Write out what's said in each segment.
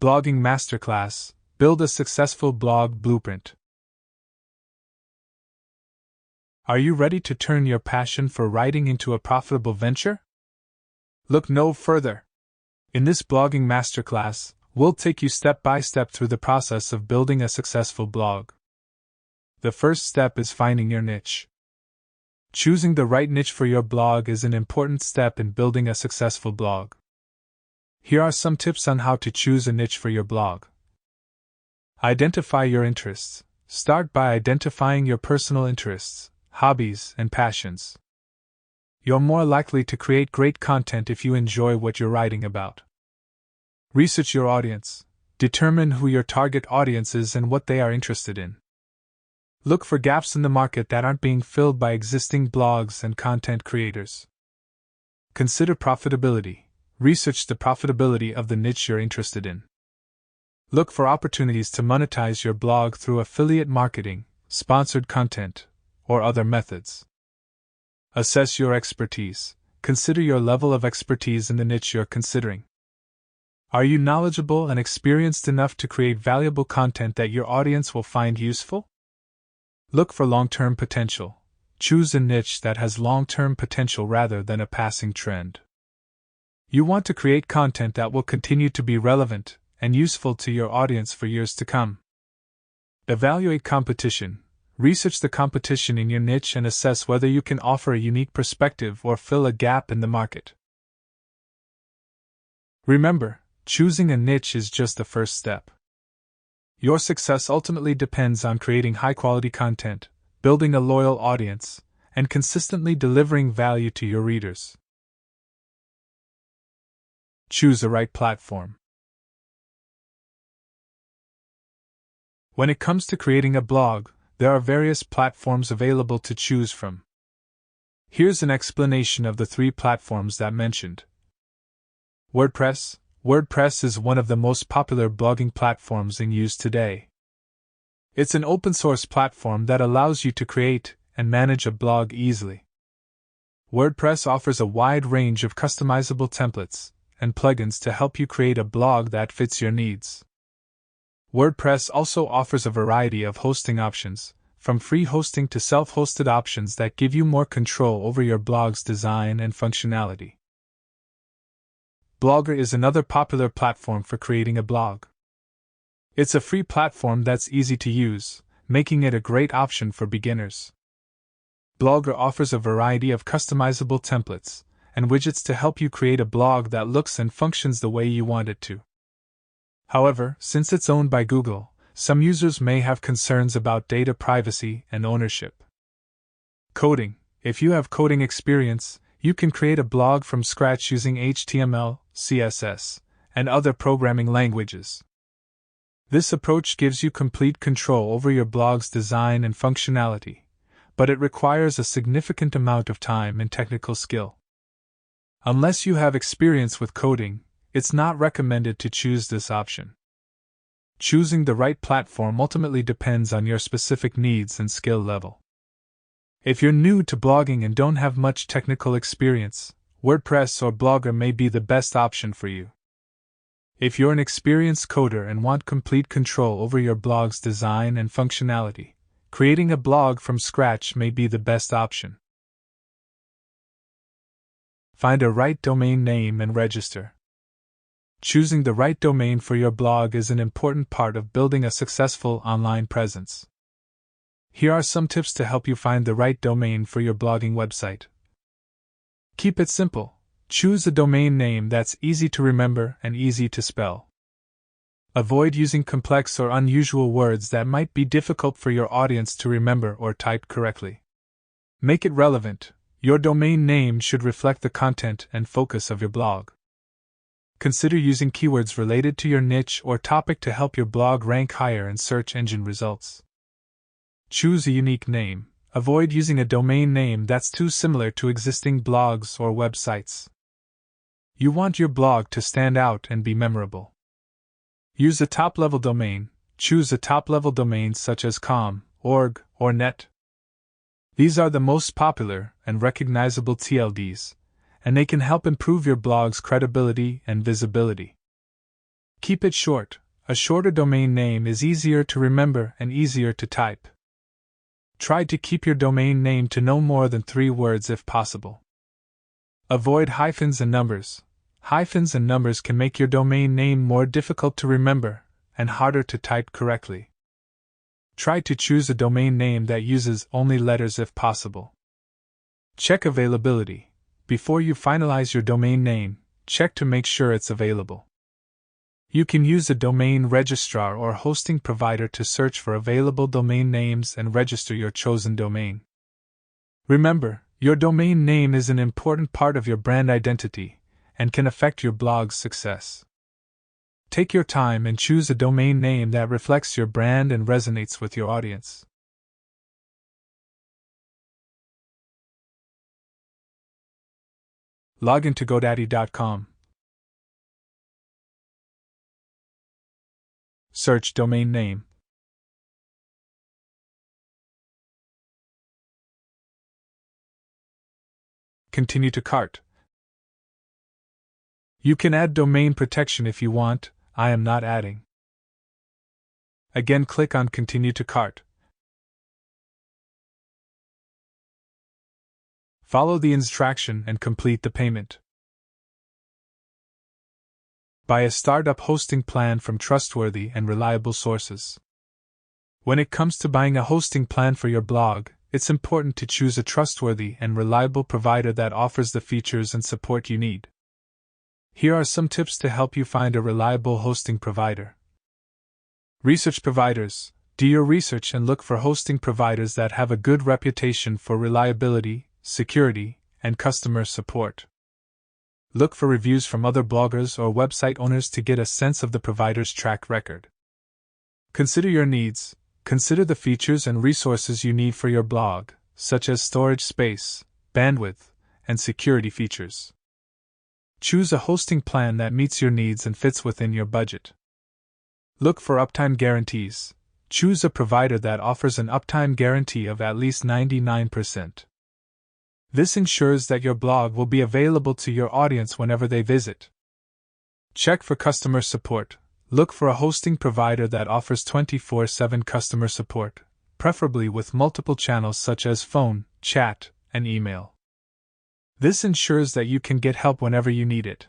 Blogging Masterclass: Build a Successful Blog Blueprint. Are you ready to turn your passion for writing into a profitable venture? Look no further. In this blogging masterclass, we'll take you step by step through the process of building a successful blog. The first step is finding your niche. Choosing the right niche for your blog is an important step in building a successful blog. Here are some tips on how to choose a niche for your blog. Identify your interests. Start by identifying your personal interests, hobbies, and passions. You're more likely to create great content if you enjoy what you're writing about. Research your audience. Determine who your target audience is and what they are interested in. Look for gaps in the market that aren't being filled by existing blogs and content creators. Consider profitability. Research the profitability of the niche you're interested in. Look for opportunities to monetize your blog through affiliate marketing, sponsored content, or other methods. Assess your expertise. Consider your level of expertise in the niche you're considering. Are you knowledgeable and experienced enough to create valuable content that your audience will find useful? Look for long-term potential. Choose a niche that has long-term potential rather than a passing trend. You want to create content that will continue to be relevant and useful to your audience for years to come. Evaluate competition. Research the competition in your niche and assess whether you can offer a unique perspective or fill a gap in the market. Remember, choosing a niche is just the first step. Your success ultimately depends on creating high-quality content, building a loyal audience, and consistently delivering value to your readers. Choose the right platform. When it comes to creating a blog, there are various platforms available to choose from. Here's an explanation of the 3 platforms that mentioned. WordPress. WordPress is one of the most popular blogging platforms in use today. It's an open-source platform that allows you to create and manage a blog easily. WordPress offers a wide range of customizable templates and plugins to help you create a blog that fits your needs. WordPress also offers a variety of hosting options, from free hosting to self-hosted options that give you more control over your blog's design and functionality. Blogger is another popular platform for creating a blog. It's a free platform that's easy to use, making it a great option for beginners. Blogger offers a variety of customizable templates and widgets to help you create a blog that looks and functions the way you want it to. However, since it's owned by Google, some users may have concerns about data privacy and ownership. Coding. If you have coding experience, you can create a blog from scratch using HTML, CSS, and other programming languages. This approach gives you complete control over your blog's design and functionality, but it requires a significant amount of time and technical skill. Unless you have experience with coding, it's not recommended to choose this option. Choosing the right platform ultimately depends on your specific needs and skill level. If you're new to blogging and don't have much technical experience, WordPress or Blogger may be the best option for you. If you're an experienced coder and want complete control over your blog's design and functionality, creating a blog from scratch may be the best option. Find a right domain name and register. Choosing the right domain for your blog is an important part of building a successful online presence. Here are some tips to help you find the right domain for your blogging website. Keep it simple. Choose a domain name that's easy to remember and easy to spell. Avoid using complex or unusual words that might be difficult for your audience to remember or type correctly. Make it relevant. Your domain name should reflect the content and focus of your blog. Consider using keywords related to your niche or topic to help your blog rank higher in search engine results. Choose a unique name. Avoid using a domain name that's too similar to existing blogs or websites. You want your blog to stand out and be memorable. Use a top-level domain. Choose a top-level domain such as .com, .org, or .net. These are the most popular and recognizable TLDs, and they can help improve your blog's credibility and visibility. Keep it short. A shorter domain name is easier to remember and easier to type. Try to keep your domain name to no more than 3 words if possible. Avoid hyphens and numbers. Hyphens and numbers can make your domain name more difficult to remember and harder to type correctly. Try to choose a domain name that uses only letters if possible. Check availability. Before you finalize your domain name, check to make sure it's available. You can use a domain registrar or hosting provider to search for available domain names and register your chosen domain. Remember, your domain name is an important part of your brand identity and can affect your blog's success. Take your time and choose a domain name that reflects your brand and resonates with your audience. Log into GoDaddy.com. Search domain name. Continue to cart. You can add domain protection if you want. I am not adding. Again, click on Continue to cart. Follow the instruction and complete the payment. Buy a startup hosting plan from trustworthy and reliable sources. When it comes to buying a hosting plan for your blog, it's important to choose a trustworthy and reliable provider that offers the features and support you need. Here are some tips to help you find a reliable hosting provider. Research providers. Do your research and look for hosting providers that have a good reputation for reliability, security, and customer support. Look for reviews from other bloggers or website owners to get a sense of the provider's track record. Consider your needs. Consider the features and resources you need for your blog, such as storage space, bandwidth, and security features. Choose a hosting plan that meets your needs and fits within your budget. Look for uptime guarantees. Choose a provider that offers an uptime guarantee of at least 99%. This ensures that your blog will be available to your audience whenever they visit. Check for customer support. Look for a hosting provider that offers 24/7 customer support, preferably with multiple channels such as phone, chat, and email. This ensures that you can get help whenever you need it.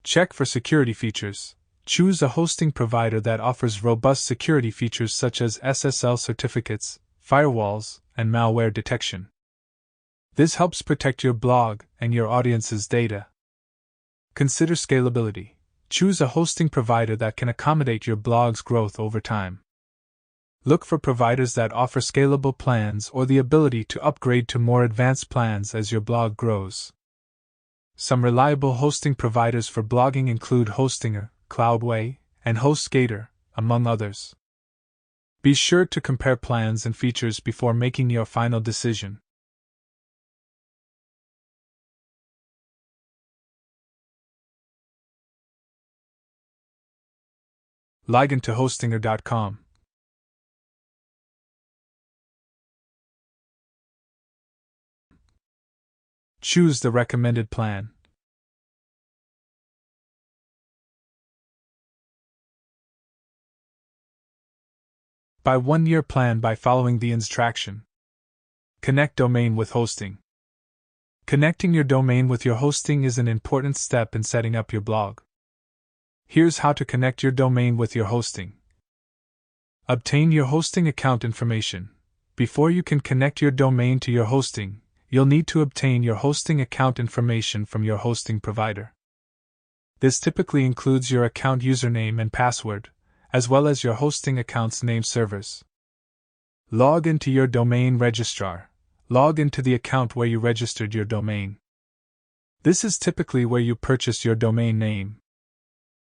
Check for security features. Choose a hosting provider that offers robust security features such as SSL certificates, firewalls, and malware detection. This helps protect your blog and your audience's data. Consider scalability. Choose a hosting provider that can accommodate your blog's growth over time. Look for providers that offer scalable plans or the ability to upgrade to more advanced plans as your blog grows. Some reliable hosting providers for blogging include Hostinger, Cloudway, and HostGator, among others. Be sure to compare plans and features before making your final decision. Log into Hostinger.com. Choose the recommended plan. Buy 1-year plan by following the instruction. Connect domain with hosting. Connecting your domain with your hosting is an important step in setting up your blog. Here's how to connect your domain with your hosting. Obtain your hosting account information. Before you can connect your domain to your hosting, you'll need to obtain your hosting account information from your hosting provider. This typically includes your account username and password, as well as your hosting account's name servers. Log into your domain registrar. Log into the account where you registered your domain. This is typically where you purchased your domain name.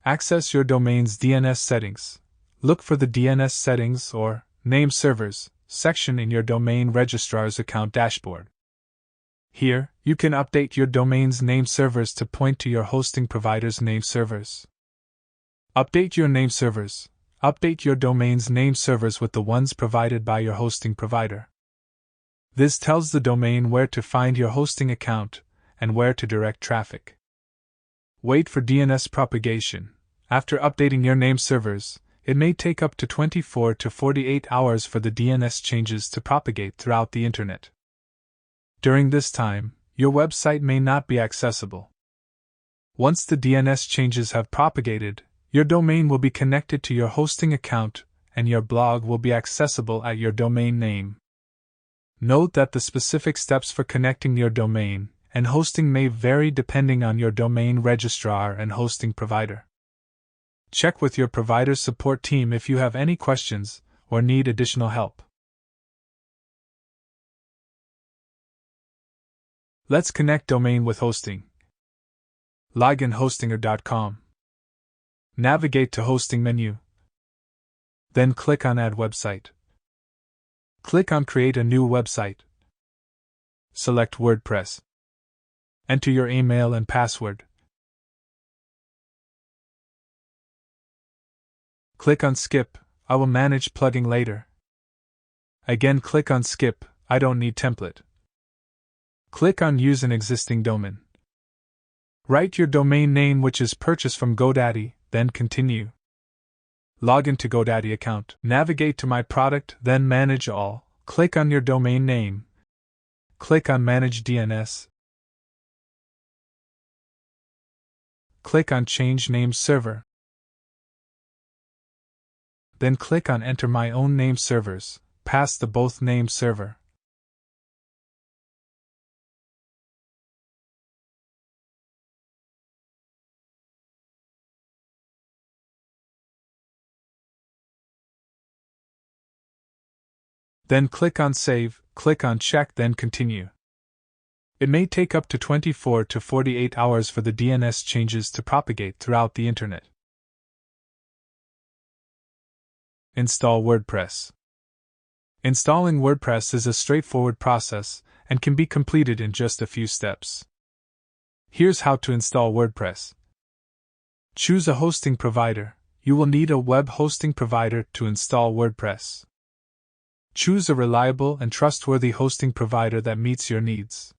Access your domain's DNS settings. Look for the DNS settings or name servers section in your domain registrar's account dashboard. Here, you can update your domain's name servers to point to your hosting provider's name servers. Update your name servers. Update your domain's name servers with the ones provided by your hosting provider. This tells the domain where to find your hosting account and where to direct traffic. Wait for DNS propagation. After updating your name servers, it may take up to 24 to 48 hours for the DNS changes to propagate throughout the Internet. During this time, your website may not be accessible. Once the DNS changes have propagated, your domain will be connected to your hosting account and your blog will be accessible at your domain name. Note that the specific steps for connecting your domain and hosting may vary depending on your domain registrar and hosting provider. Check with your provider's support team if you have any questions or need additional help. Let's connect domain with hosting. Login Hostinger.com. Navigate to Hosting menu. Then click on Add Website. Click on Create a new website. Select WordPress. Enter your email and password. Click on Skip, I will manage plugging later. Again click on Skip, I don't need template. Click on Use an existing domain. Write your domain name which is purchased from GoDaddy, then continue. Log into GoDaddy account. Navigate to My Product, then Manage All. Click on your domain name. Click on Manage DNS. Click on Change Name Server. Then click on Enter My Own Name Servers, pass the both name server. Then click on Save, click on Check, then Continue. It may take up to 24 to 48 hours for the DNS changes to propagate throughout the Internet. Install WordPress. Installing WordPress is a straightforward process and can be completed in just a few steps. Here's how to install WordPress. Choose a hosting provider. You will need a web hosting provider to install WordPress. Choose a reliable and trustworthy hosting provider that meets your needs.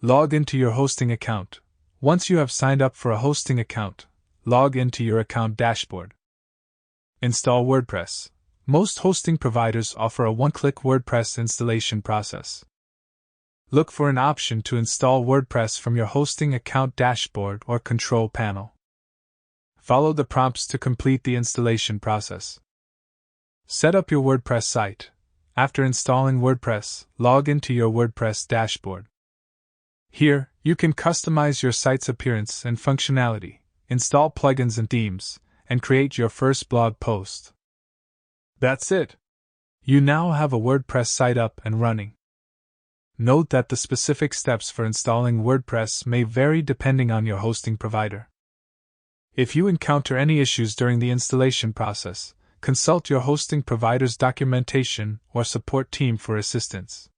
Log into your hosting account. Once you have signed up for a hosting account, log into your account dashboard. Install WordPress. Most hosting providers offer a one-click WordPress installation process. Look for an option to install WordPress from your hosting account dashboard or control panel. Follow the prompts to complete the installation process. Set up your WordPress site. After installing WordPress, log into your WordPress dashboard. Here, you can customize your site's appearance and functionality, install plugins and themes, and create your first blog post. That's it! You now have a WordPress site up and running. Note that the specific steps for installing WordPress may vary depending on your hosting provider. If you encounter any issues during the installation process, consult your hosting provider's documentation or support team for assistance.